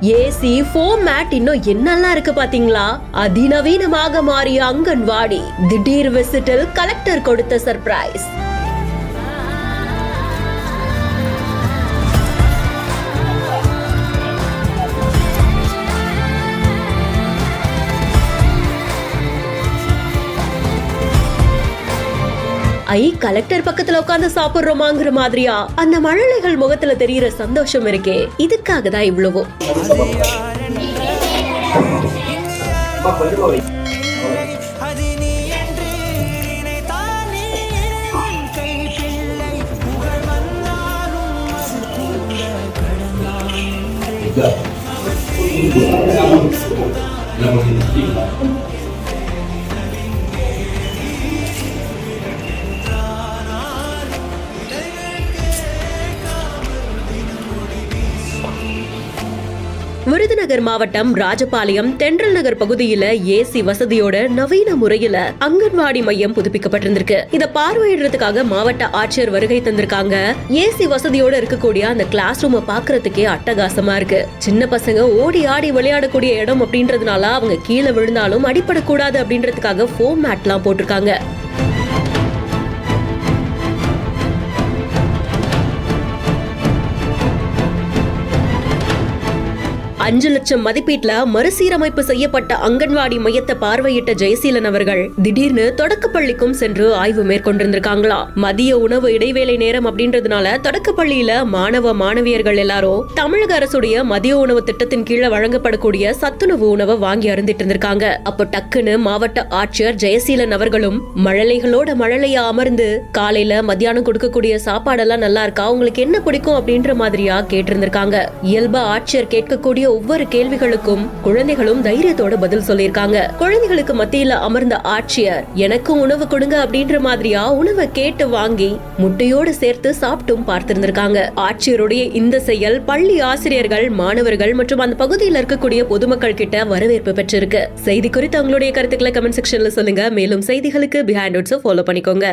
AC foam mat இன்னும் என்னெல்லாம் இருக்கு பாத்தீங்களா? அதிநவீனமாக மாறிய அங்கன்வாடி, திடீர் விசிட்டில் கலெக்டர் கொடுத்த சர்ப்ரைஸ். கலெக்டர் பக்கத்துல உட்கார்ந்து சாப்பிடுறோமாங்கிற மாதிரியா அந்த மழலைகள் முகத்துல தெரியுற சந்தோஷம் இருக்கே, இதுக்காக தான் இவ்வளவோ. விருதுநகர் மாவட்டம் ராஜபாளையம் தென்றல் நகர் பகுதியில ஏசி வசதியோட நவீன முறையில அங்கன்வாடி மையம் புதுப்பிக்கப்பட்டிருந்திருக்கு. இத பார்வையிடுறதுக்காக மாவட்ட ஆட்சியர் வருகை தந்திருக்காங்க. ஏசி வசதியோட இருக்கக்கூடிய அந்த கிளாஸ் ரூம் பாக்குறதுக்கே அட்டகாசமா இருக்கு. சின்ன பசங்க ஓடி ஆடி விளையாடக்கூடிய இடம் அப்படின்றதுனால அவங்க கீழே விழுந்தாலும் அடிபடக்கூடாது அப்படின்றதுக்காக ஃபோம் மேட் எல்லாம் போட்டிருக்காங்க. 5 லட்சம் மதிப்பீட்டுல மறுசீரமைப்பு செய்யப்பட்ட அங்கன்வாடி மையத்தை பார்வையிட்ட ஜெயசீலன் அவர்கள் திடீர்னு தொடக்கப்பள்ளிக்கும் சென்று ஆய்வு மேற்கொண்டிருந்திருக்காங்களா. மதிய உணவு இடைவேளை நேரம் அப்படின்றதுனால தொடக்கப்பள்ளியில மாணவ மாணவியர்கள் எல்லாரும் தமிழக அரசுடைய மதிய உணவு திட்டத்தின் கீழே வழங்கப்படக்கூடிய சத்துணவு உணவை வாங்கி அருந்திட்டு இருந்திருக்காங்க. அப்போ டக்குன்னு மாவட்ட ஆட்சியர் ஜெயசீலன் அவர்களும் மழலைகளோட மழலையா அமர்ந்து காலையில மத்தியானம் கொடுக்கக்கூடிய சாப்பாடெல்லாம் நல்லா இருக்கா, உங்களுக்கு என்ன பிடிக்கும் அப்படின்ற மாதிரியா கேட்டிருந்திருக்காங்க. இயல்பா ஆட்சியர் கேட்கக்கூடிய ஒவ்வொரு கேள்விகளுக்கும் குழந்தைகளும் தைரியத்தோட பதில் சொல்லிருக்காங்க. குழந்தைகளுக்கு மத்தியில அமர்ந்த ஆட்சியர் எனக்கும் உணவு கொடுங்க அப்படின்ற மாதிரியா உணவை கேட்டு வாங்கி முட்டையோடு சேர்த்து சாப்பிட்டும் பார்த்திருந்திருக்காங்க. ஆட்சியருடைய இந்த செயல் பள்ளி ஆசிரியர்கள், மாணவர்கள் மற்றும் அந்த பகுதியில் இருக்கக்கூடிய பொதுமக்கள் கிட்ட வரவேற்பு பெற்றிருக்கு. செய்தி குறித்து அவங்களுடைய கருத்துக்களை கமெண்ட் செக்ஷன்ல சொல்லுங்க. மேலும் செய்திகளுக்கு பிஹைண்ட் நோட்ஸ் ஃபாலோ பண்ணிக்கோங்க.